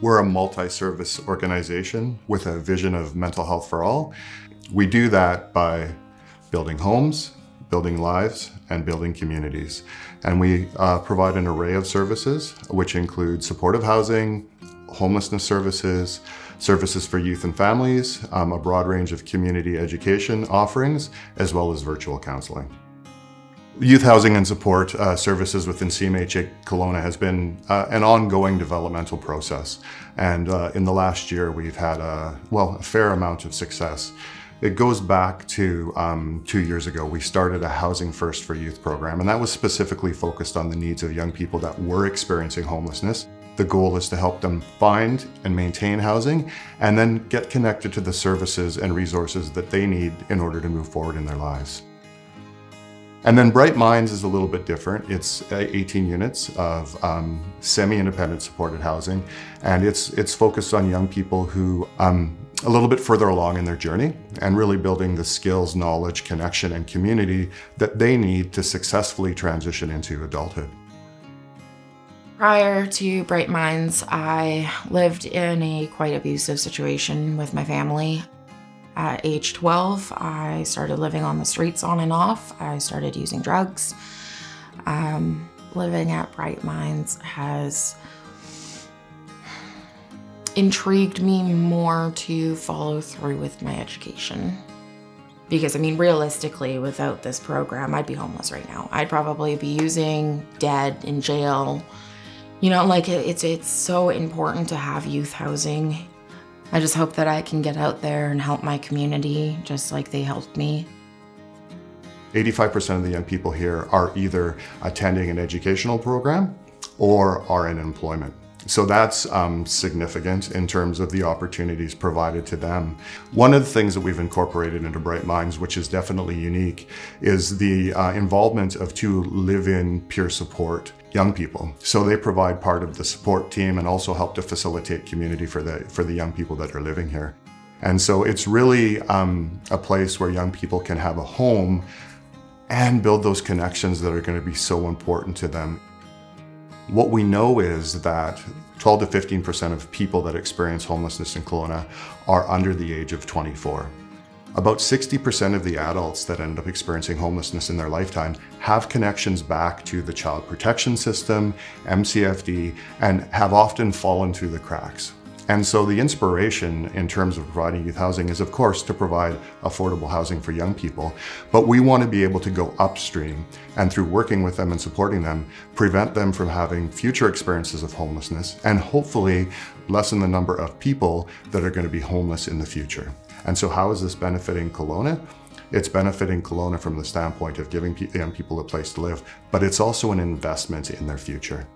We're a multi-service organization with a vision of mental health for all. We do that by building homes, building lives, and building communities. And we provide an array of services, which include supportive housing, homelessness services, services for youth and families, a broad range of community education offerings, as well as virtual counseling. Youth housing and support services within CMHA Kelowna has been an ongoing developmental process. And in the last year, we've had a fair amount of success. It goes back to 2 years ago. We started a Housing First for Youth program, and that was specifically focused on the needs of young people that were experiencing homelessness. The goal is to help them find and maintain housing, and then get connected to the services and resources that they need in order to move forward in their lives. And then Bright Minds is a little bit different. It's 18 units of semi-independent supported housing, and it's focused on young people who a little bit further along in their journey and really building the skills, knowledge, connection, and community that they need to successfully transition into adulthood. Prior to Bright Minds, I lived in a quite abusive situation with my family. At age 12, I started living on the streets on and off. I started using drugs. Living at Bright Minds has intrigued me more to follow through with my education. Because, I mean, realistically, without this program, I'd be homeless right now. I'd probably be using, dead, in jail. You know, like, it's so important to have youth housing. I just hope that I can get out there and help my community just like they helped me. 85% of the young people here are either attending an educational program or are in employment. So that's significant in terms of the opportunities provided to them. One of the things that we've incorporated into Bright Minds, which is definitely unique, is the involvement of 2 live-in peer support young people. So they provide part of the support team and also help to facilitate community for the young people that are living here. And so it's really a place where young people can have a home and build those connections that are going to be so important to them. What we know is that 12 to 15% of people that experience homelessness in Kelowna are under the age of 24. About 60% of the adults that end up experiencing homelessness in their lifetime have connections back to the child protection system, MCFD, and have often fallen through the cracks. And so the inspiration in terms of providing youth housing is, of course, to provide affordable housing for young people. But we want to be able to go upstream and, through working with them and supporting them, prevent them from having future experiences of homelessness and hopefully lessen the number of people that are going to be homeless in the future. And so how is this benefiting Kelowna? It's benefiting Kelowna from the standpoint of giving young people a place to live, but it's also an investment in their future.